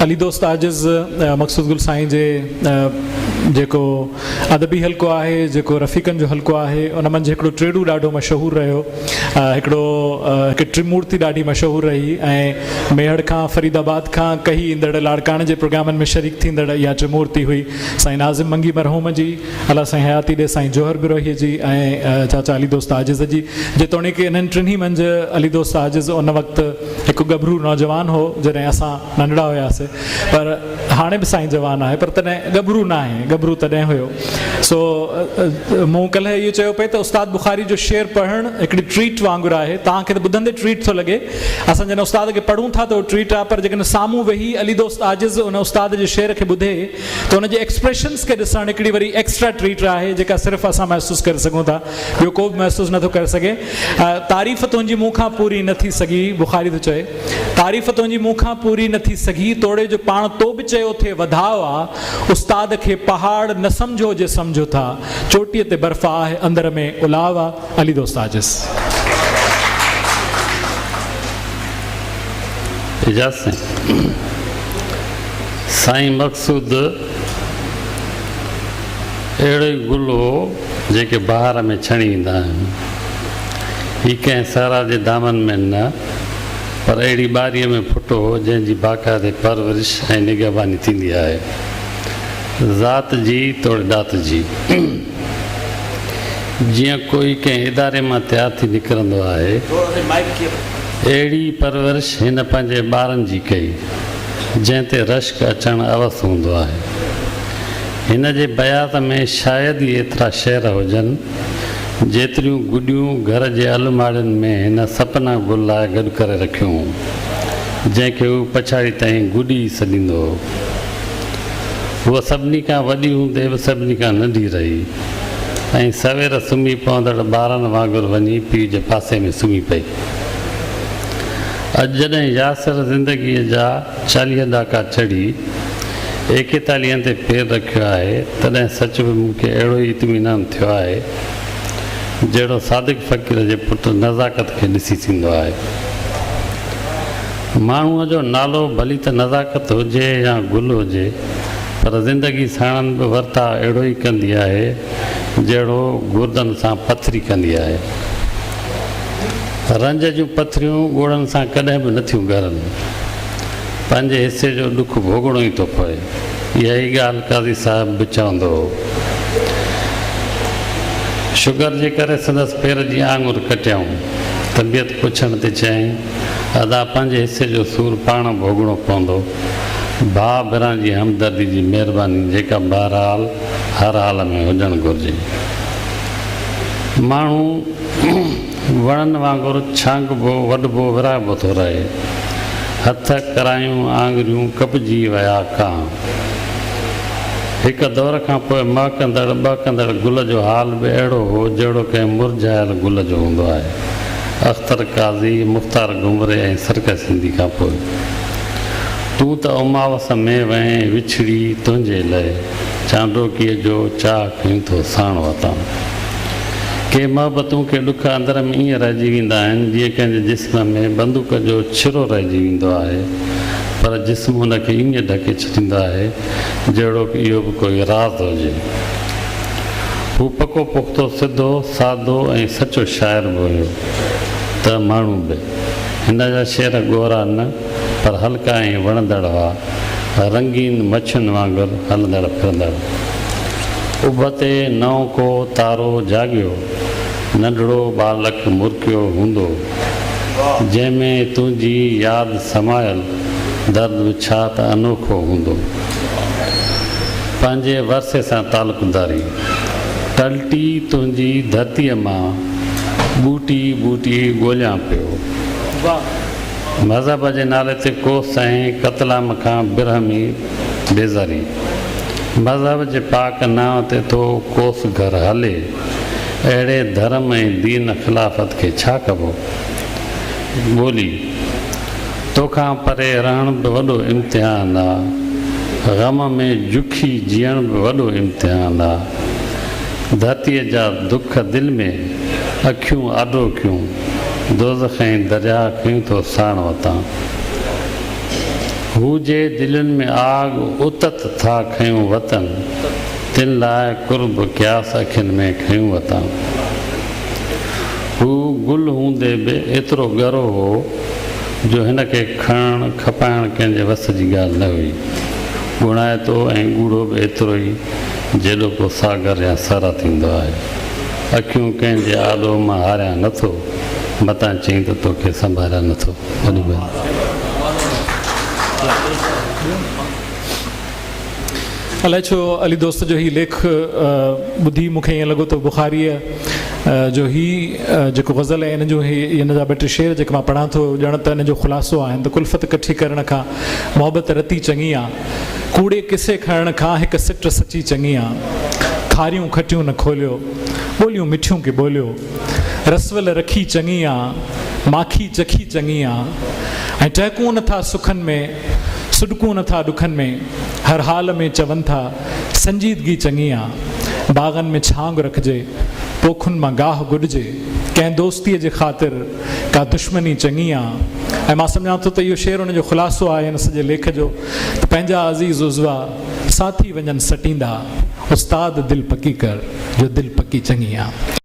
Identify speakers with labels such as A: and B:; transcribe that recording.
A: अली दोस्त आजिज़ मक़सूद गुल साईं जे जेको अदबी हल्को आहे, जेको रफ़ीक़नि जो हल्को आहे, उन मंझि हिकिड़ो ट्रेडू ॾाढो मशहूरु रहियो, हिकु त्रिमूर्ति ॾाढी मशहूरु रही ऐं मेहड़ खां फरीदाबाद खां कही ईंदड़ लाड़काणे जे प्रोग्रामनि में शरीक थींदड़ इहा त्रिमूर्ति हुई। साईं नाज़िम मंगी मरहूम जी, अला साईं हयाती ॾे साईं जोहर बिरोहीअ जी ऐं चाचा अली दोस्त आजिज़ जी। जेतोणीकि इन्हनि टिनी मंझि अली दोस्त आजिज़ उन वक़्तु हिकु गभरू नौजवान हो जॾहिं असां नंढड़ा हुयासीं, पर हाणे बि साईं जवान आहे, पर तॾहिं गभरू न आहे, गभरू तॾहिं हुयो। सो मूं कल्ह इहो चयो पिए त उस्ताद बुखारी जो शेर पढ़णु हिकिड़ी ट्रीट वांगुरु आहे। तव्हांखे त ॿुधंदे ट्रीट थो लॻे, असां जॾहिं उस्ताद खे पढ़ूं था त उहो ट्रीट आहे, पर जेकॾहिं साम्हूं वेही अली दोस्त आजिज़ उन उस्ताद जे शेर खे ॿुधे त उनजे एक्सप्रेशन्स खे ॾिसणु हिकिड़ी वरी एक्स्ट्रा ट्रीट आहे, जेका सिर्फ़ु असां महसूसु करे सघूं था, ॿियो को बि महसूसु नथो करे सघे। तारीफ़ तुंहिंजी मूं खां पूरी न थी सघी, बुखारी थो चए, तारीफ़ तुंहिंजी मूं खां पूरी न थी सघी, तोड़े जो पाण तो बि चयो थिए वधाउ आहे, उस्ताद खे पहाड़ न सम्झो जे सम्झो था, चोटीअ ते बर्फ़ आहे अंदर में उलाव आहे। अली दोस्त आजिज़।
B: साईं मक़सूद अहिड़ो ई गुल हो जेके बहार में छणी ईंदा आहिनि। हीअ कंहिं सारा जे दामन में न, पर अहिड़ी ॿारीअ में फुटो हो जंहिंजी बाक़ाइदे परवरिश ऐं निगहबानी थींदी आहे, ज़ात जी तोड़े ॾात जी। जीअं कोई कंहिं इदारे मां तयारु थी निकिरंदो आहे, अहिड़ी परवरिश हिन पंहिंजे ॿारनि जी कई, जंहिं ते रश्क अचणु अवस हूंदो आहे। हिन जे बयात में शायदि ई एतिरा शेर हुजनि जेतिरियूं गुॾियूं घर जे अलमारियुनि में हिन सपना गुल लाइ गॾु करे रखियूं, जंहिंखे हू पछाड़ी ताईं गुॾी सॾींदो हो। उहा सभिनी खां वॾी हूंदे बि सभिनी खां नंढी रही ऐं सवेर सुम्ही पवंदड़ ॿारनि वांगुरु वञी पीउ जे पासे में सुम्ही पई। अॼु जॾहिं यासिर ज़िंदगीअ जा 40 ॾहाका चढ़ी 41 ते पेर रखियो आहे, तॾहिं सच बि मूंखे अहिड़ो ई इत्मीनान थियो आहे जहिड़ो सादिक फ़क़ीर जे पुटु नज़ाकत खे ॾिसी थींदो आहे। माण्हूअ जो नालो भली त नज़ाकत हुजे या गुल हुजे, पर ज़िंदगी साणनि बि वर्ता अहिड़ो ई कंदी आहे जहिड़ो गुर्दनि सां पथरी कंदी आहे। रंज जूं पथरियूं ॻोड़नि सां कॾहिं बि नथियूं ॻरनि, पंहिंजे हिसे जो ॾुख भोगणो ई थो पए। इहा ई ॻाल्हि काज़ी साहिब बि चवंदो हो। शुगर जे करे संदसि पेर जी आङुर कटियाऊं, तबियत पुछण ते चयईं, अदा पंहिंजे हिसे जो सूरु पाण भोगणो पवंदो, भाउ भेण जी हमदर्दी जी महिरबानी, जेका बहरहाल हर हाल में हुजणु घुरिजे। माण्हू वणनि वांगुरु छांगबो वॾबो विराइबो थो रहे, हथ करायूं आङुरियूं कपजी विया कां। हिकु दौर खां पोइ महकंदड़ ॿहकंदड़ गुल जो हाल बि अहिड़ो हो जहिड़ो कंहिं मुरझायल गुल जो हूंदो आहे। अख़्तर काज़ी, मुख़्तार घुमरे ऐं सरकस हिंदी खां पोइ तूं त उमावस में वएं विछड़ी तुंहिंजे लाइ, चांडोकीअ जो चाह खईं थो साण वतां। के मोहबतूं के ॾुख अंदर में ईअं रहिजी वेंदा आहिनि जीअं कंहिंजे जिस्म में बंदूक जो छिरो रहिजी वेंदो आहे, पर जिस्म हुनखे ईअं ढके छॾींदो आहे जहिड़ो की इहो बि कोई राज़ हुजे। हू पको पुख़्तो सिधो सादो ऐं सचो शाइर बि हुयो त माण्हू बि। हिन जा शेर ॻोरा न, पर हल्का ऐं वणंदड़ हुआ, रंगीन मच्छियुनि वांगुरु हलंदड़ फिरंदड़। उबते नओं को तारो जाॻियो, नंढड़ो बालक मुरकियो हूंदो, जंहिंमें तुंहिंजी यादि समायल दर्द छा त अनोखो हूंदो। पंहिंजे वरसे सां तालुकदारी, टलटी तुंहिंजी धरतीअ मां ॿूटी ॿूटी ॻोल्हियां पियो। मज़हब जे नाले ते कोस ऐं क़तलाम खां बिरहमी बेज़ारी, मज़हब जे पाक नाव ते तो कोस घर हले, अहिड़े धर्म ऐं दीन ख़िलाफ़त खे छा कबो। ॿोली तोखां परे रहण बि वॾो इम्तिहान आहे, ग़म में जुखी जीअण बि वॾो इम्तिहान आहे। धरतीअ जा दुख दिलि में अखियूं आॾोखियूं,
C: दोज़ख ऐं दरिया खयूं थो साण वतां।
B: हुजे दिलनि में आग उतत था खयूं वतन, तिन लाइ कुर्ब क्यास अखियुनि में खयूं वतां। हू गुल हूंदे बि एतिरो ॻरो हो जो हिन खे खणणु खपाइणु कंहिंजे वस जी ॻाल्हि न हुई। ॻुणाइतो ऐं ॻूढ़ो बि एतिरो ई जेॾो को सागर या सरा थींदो आहे। अखियूं कंहिंजे आॾो मां हारिया नथो, मतां चई त तोखे संभालिया नथो।
A: अलाए छो अली दोस्त जो ही लेख ॿुधी मूंखे ईअं लॻो त बुखारीअ जो ही जेको गज़ल आहे इन जो हिन जा ॿ टे शेर जेके मां पढ़ां थो ॼण त इन जो ख़ुलासो आहिनि त कुल्फ़त कठी करण खां मोहबत रती चङी आहे, कूड़े किसे खणण खां हिकु सिट सची चङी आहे। खारियूं खटियूं न खोलियो, ॿोलियूं मिठियूं के ॿोलियो, रसवल रखी चङी आहे, माखी चखी चङी आहे। ऐं टहिकूं नथा सुखनि में, सुॾकूं नथा ॾुखनि में, हर हाल में चवनि था संजीदगी चङी आहे। बाग़नि में छांग रखिजे, पोखुनि मां गाह गुॾिजे, कंहिं दोस्तीअ जे ख़ातिर का दुश्मनी चङी आहे। ऐं मां सम्झां थो त इहो शेर उन जो ख़ुलासो आहे हिन सॼे लेख जो त पंहिंजा अज़ीज़ उज़वा साथी वञनि सटींदा, उस्ताद दिलि पकी कर जो दिलि पकी चङी आहे।